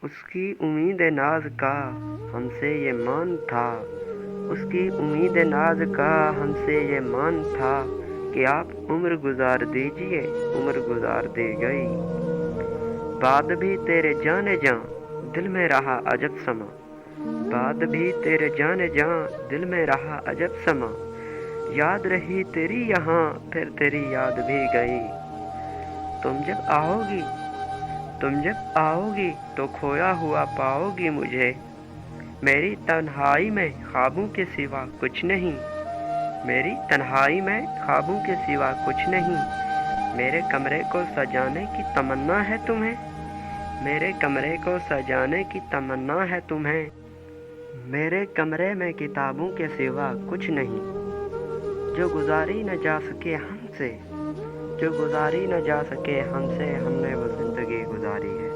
اس کی امید ناز کا ہم سے یہ مان تھا، اس کی امید ناز کا ہم سے یہ مان تھا کہ آپ عمر گزار دیجئے، عمر گزار دی گئی۔ بعد بھی تیرے جانے جاں دل میں رہا عجب سما، بعد بھی تیرے جانے جاں دل میں رہا عجب سما، یاد رہی تیری یہاں پھر تیری یاد بھی گئی۔ تم جب آؤ گی، تم جب آؤ گی تو کھویا ہوا پاؤ گی مجھے، میری تنہائی میں خوابوں کے سوا کچھ نہیں، میری تنہائی میں خوابوں کے سوا کچھ نہیں۔ میرے کمرے کو سجانے کی تمنا ہے تمہیں، میرے کمرے کو سجانے کی تمنا ہے تمہیں، میرے کمرے میں کتابوں کے سوا کچھ نہیں، جو گزاری نہ جا سکے ہم سے، جو گزاری نہ جا سکے ہم سے، ہم نے وہ زندگی گزاری ہے۔